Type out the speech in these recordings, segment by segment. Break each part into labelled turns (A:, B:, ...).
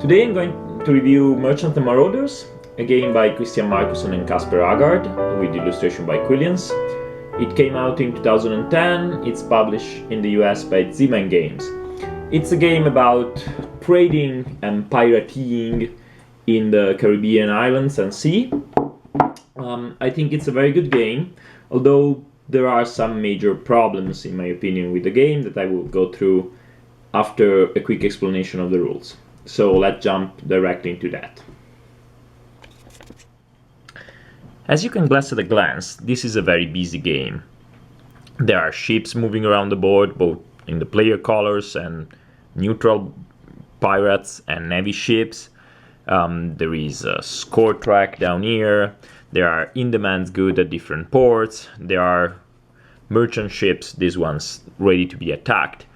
A: Today I'm going to review Merchant and Marauders, a game by Christian Markusson and Kasper Agard, with illustration by Quillians. It came out in 2010, it's published in the US by Z-Man Games. It's a game about trading and pirateing in the Caribbean islands and sea. I think it's a very good game, although there are some major problems in my opinion with the game that I will go through after a quick explanation of the rules. So let's jump directly into that. As you can guess at a glance, this is a very busy game. There are ships moving around the board, both in the player colors and neutral pirates and navy ships. There is a score track down here. There are in-demand goods at different ports. There are merchant ships, these ones ready to be attacked.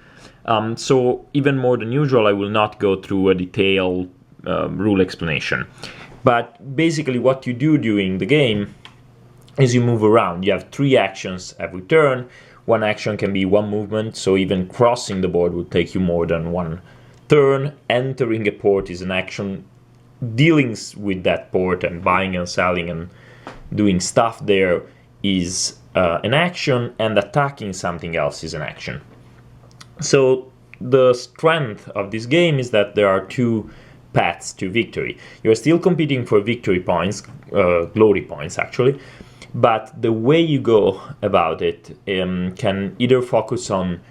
A: So even more than usual, I will not go through a detailed rule explanation. But basically what you do during the game is you move around. You have 3 actions every turn. One action can be one movement, so even crossing the board will take you more than one turn. Entering a port is an action. Dealing with that port and buying and selling and doing stuff there is an action, and attacking something else is an action. So the strength of this game is that there are 2 paths to victory. You're still competing for victory points, glory points actually, but the way you go about it can either focus on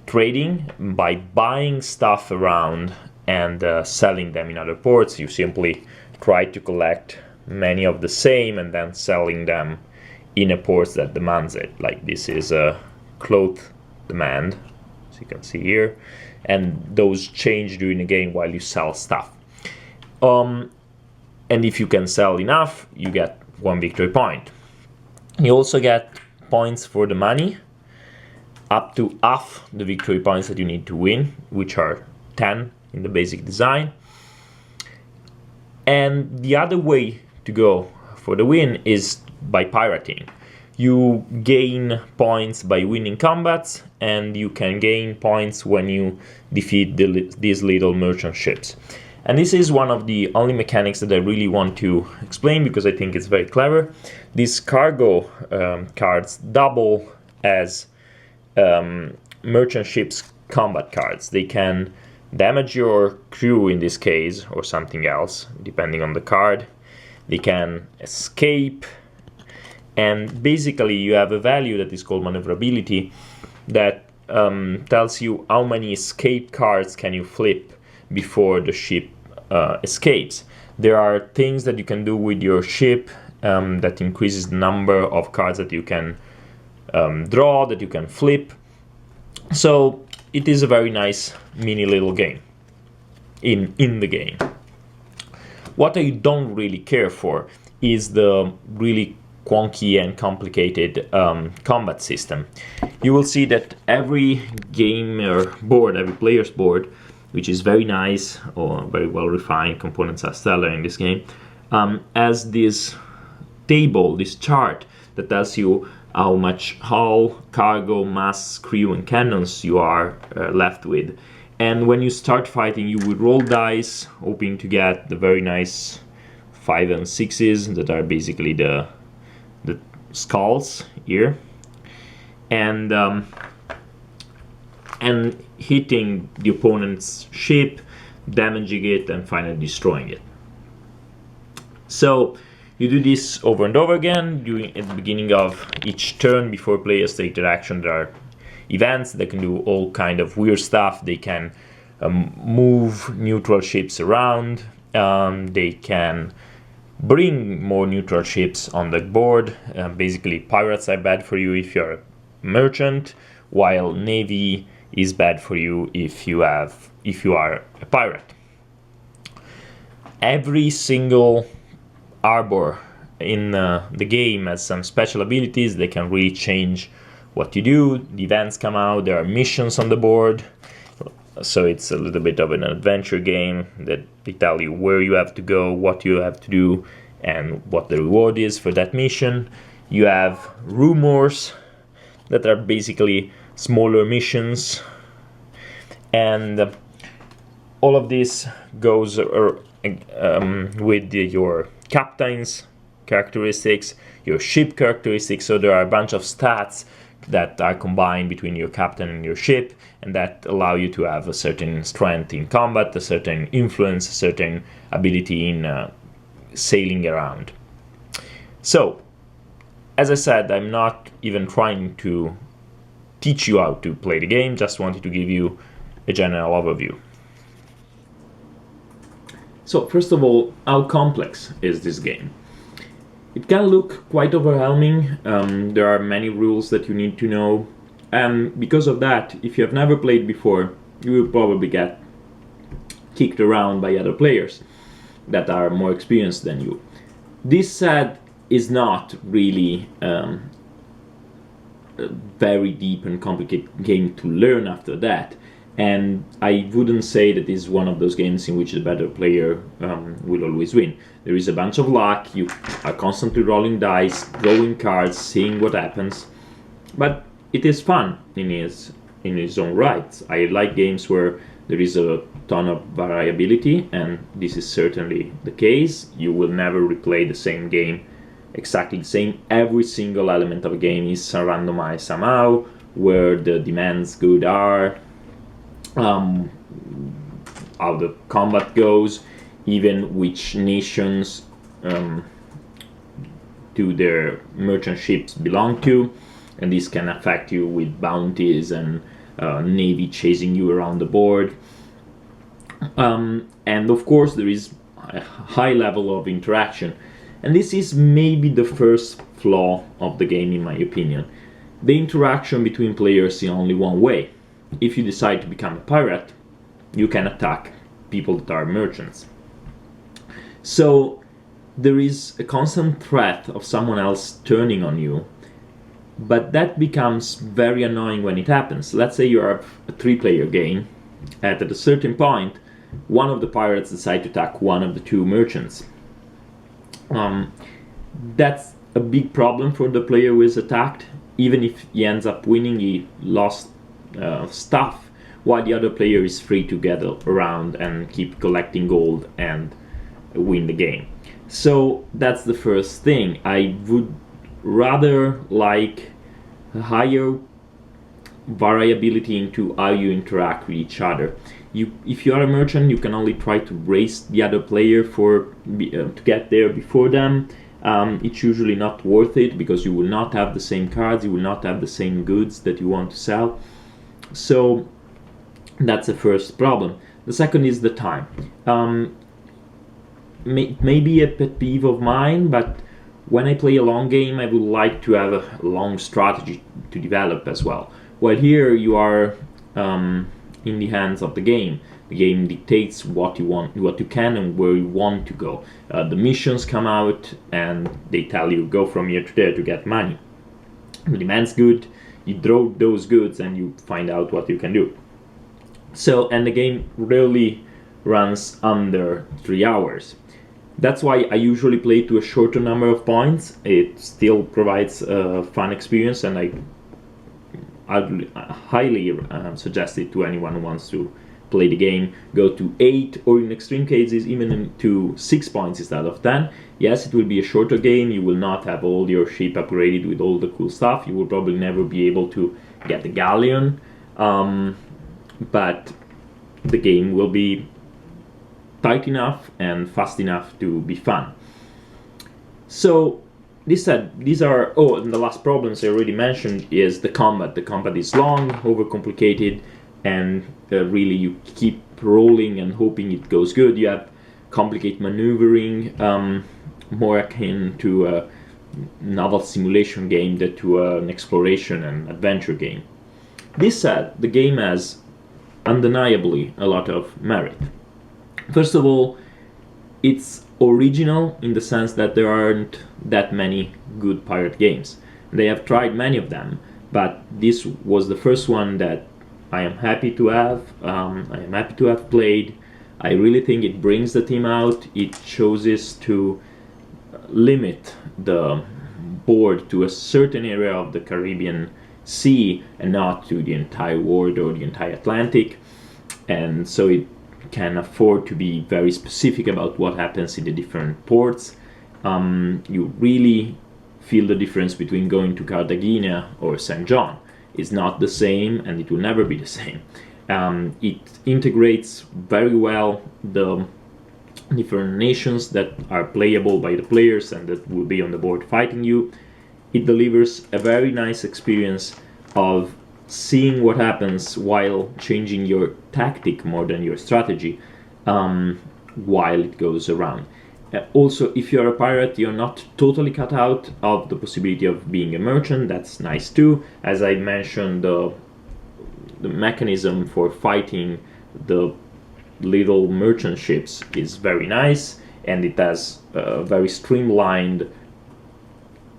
A: trading by buying stuff around and selling them in other ports. You simply try to collect many of the same and then selling them in a port that demands it. Like this is a cloth demand, as you can see here, and those change during the game while you sell stuff. And if you can sell enough, you get 1 victory point. You also get points for the money, up to half the victory points that you need to win, which are 10 in the basic design. And the other way to go for the win is by pirating. You gain points by winning combats, and you can gain points when you defeat these little merchant ships. And this is one of the only mechanics that I really want to explain because I think it's very clever. These cargo cards double as merchant ships combat cards. They can damage your crew in this case, or something else, depending on the card. They can escape, and basically you have a value that is called maneuverability that tells you how many escape cards can you flip before the ship escapes. There are things that you can do with your ship that increases the number of cards that you can draw, that you can flip. So it is a very nice mini little game in the game. What I don't really care for is the really wonky and complicated combat system. You will see that every gamer board, every player's board, which is very nice or very well refined, components are stellar in this game, has this table, this chart that tells you how much hull, cargo, mass, crew and cannons you are left with. And when you start fighting, you will roll dice, hoping to get the very nice 5 and 6s that are basically the skulls here, and hitting the opponent's ship, damaging it, and finally destroying it. So you do this over and over again at the beginning of each turn. Before players take their action, there are events that can do all kind of weird stuff. They can move neutral ships around. They can bring more neutral ships on the board. Basically, pirates are bad for you if you're a merchant, while navy is bad for you if you are a pirate. Every single harbor in the game has some special abilities. They can really change what you do. The events come out. There are missions on the board, so it's a little bit of an adventure game that they tell you where you have to go, what you have to do, and what the reward is for that mission. You have rumors that are basically smaller missions, and All of this goes with your captain's characteristics, your ship characteristics. So there are a bunch of stats that are combined between your captain and your ship, and that allow you to have a certain strength in combat, a certain influence, a certain ability in sailing around. So, as I said, I'm not even trying to teach you how to play the game, just wanted to give you a general overview. So, first of all, how complex is this game? It can look quite overwhelming. There are many rules that you need to know, and because of that, if you have never played before, you will probably get kicked around by other players that are more experienced than you. This said, is not really a very deep and complicated game to learn after that, and I wouldn't say that it's one of those games in which the better player will always win. There is a bunch of luck, you are constantly rolling dice, drawing cards, seeing what happens, but it is fun in its own right. I like games where there is a ton of variability, and this is certainly the case. You will never replay the same game exactly the same. Every single element of a game is randomized somehow, where the demands good are, how the combat goes, even which nations do their merchant ships belong to, and this can affect you with bounties and navy chasing you around the board. And of course there is a high level of interaction. And this is maybe the first flaw of the game, in my opinion. The interaction between players in only one way. If you decide to become a pirate, you can attack people that are merchants. So there is a constant threat of someone else turning on you, but that becomes very annoying when it happens. Let's say you are a 3-player game, and at a certain point, one of the pirates decides to attack one of the 2 merchants. That's a big problem for the player who is attacked. Even if he ends up winning, he lost stuff, while the other player is free to gather around and keep collecting gold and win the game. So that's the first thing. I would rather like a higher variability into how you interact with each other. If you are a merchant, you can only try to race the other player to get there before them. It's usually not worth it, because you will not have the same cards, you will not have the same goods that you want to sell. So that's the first problem. The second is the time. Maybe a pet peeve of mine, but when I play a long game, I would like to have a long strategy to develop as well. While here you are in the hands of the game. The game dictates what you want, what you can, and where you want to go. The missions come out and they tell you go from here to there to get money. The demand's good, you draw those goods and you find out what you can do. So, and the game rarely runs under 3 hours. That's why I usually play to a shorter number of points. It still provides a fun experience, and I'd highly suggest it to anyone who wants to play the game. Go to 8, or in extreme cases even to 6 points instead of 10. Yes, it will be a shorter game. You will not have all your ship upgraded with all the cool stuff. You will probably never be able to get the galleon, but the game will be tight enough and fast enough to be fun. So these are, oh, and the last problems I already mentioned is the combat. The combat is long, overcomplicated, and really you keep rolling and hoping it goes good. You have complicated maneuvering, more akin to a naval simulation game than to an exploration and adventure game. This said, the game has undeniably a lot of merit. First of all, it's original in the sense that there aren't that many good pirate games. They have tried many of them, but this was the first one that I am happy to have. I am happy to have played. I really think it brings the team out. It chooses to limit the board to a certain area of the Caribbean Sea and not to the entire world or the entire Atlantic, and so it can afford to be very specific about what happens in the different ports. You really feel the difference between going to Cartagena or St. John. It's not the same, and it will never be the same. It integrates very well the different nations that are playable by the players and that will be on the board fighting you. It delivers a very nice experience of seeing what happens while changing your tactic more than your strategy while it goes around. Also, if you're a pirate, you're not totally cut out of the possibility of being a merchant. That's nice too. As I mentioned, the mechanism for fighting the little merchant ships is very nice, and it has a very streamlined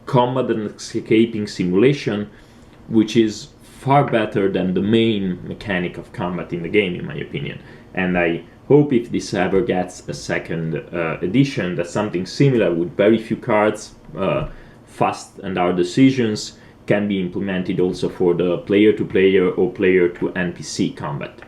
A: combat and escaping simulation, which is far better than the main mechanic of combat in the game, in my opinion. And I hope if this ever gets a second edition, that something similar with very few cards, fast and hard decisions can be implemented also for the player-to-player or player-to-NPC combat.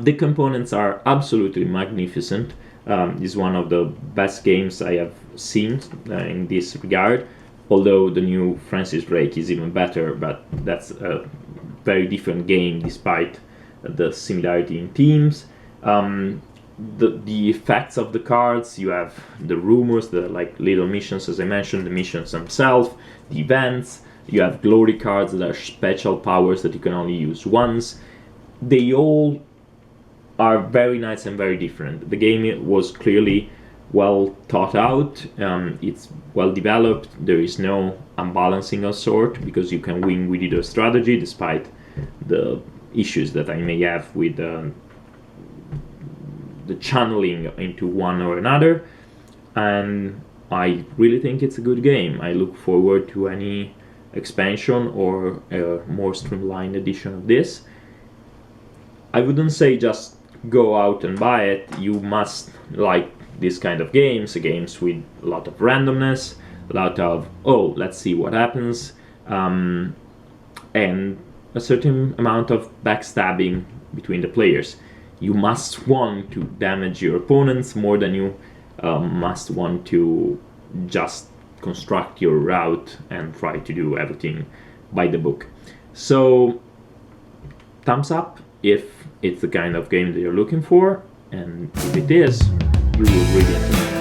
A: The components are absolutely magnificent. It's one of the best games I have seen in this regard, although the new Francis Drake is even better, but that's a very different game despite the similarity in themes. The effects of the cards, you have the rumors, the like little missions, as I mentioned, the missions themselves, the events. You have glory cards that are special powers that you can only use once. They all are very nice and very different. The game was clearly well thought out, it's well developed, there is no unbalancing of sort, because you can win with either strategy, despite the issues that I may have with the channeling into one or another. And I really think it's a good game. I look forward to any expansion or a more streamlined edition of this. I wouldn't say just go out and buy it. You must like this kind of games with a lot of randomness, a lot of, oh, let's see what happens, and a certain amount of backstabbing between the players. You must want to damage your opponents more than you must want to just construct your route and try to do everything by the book. So, thumbs up if it's the kind of game that you're looking for, and if it is, you will really enjoy it.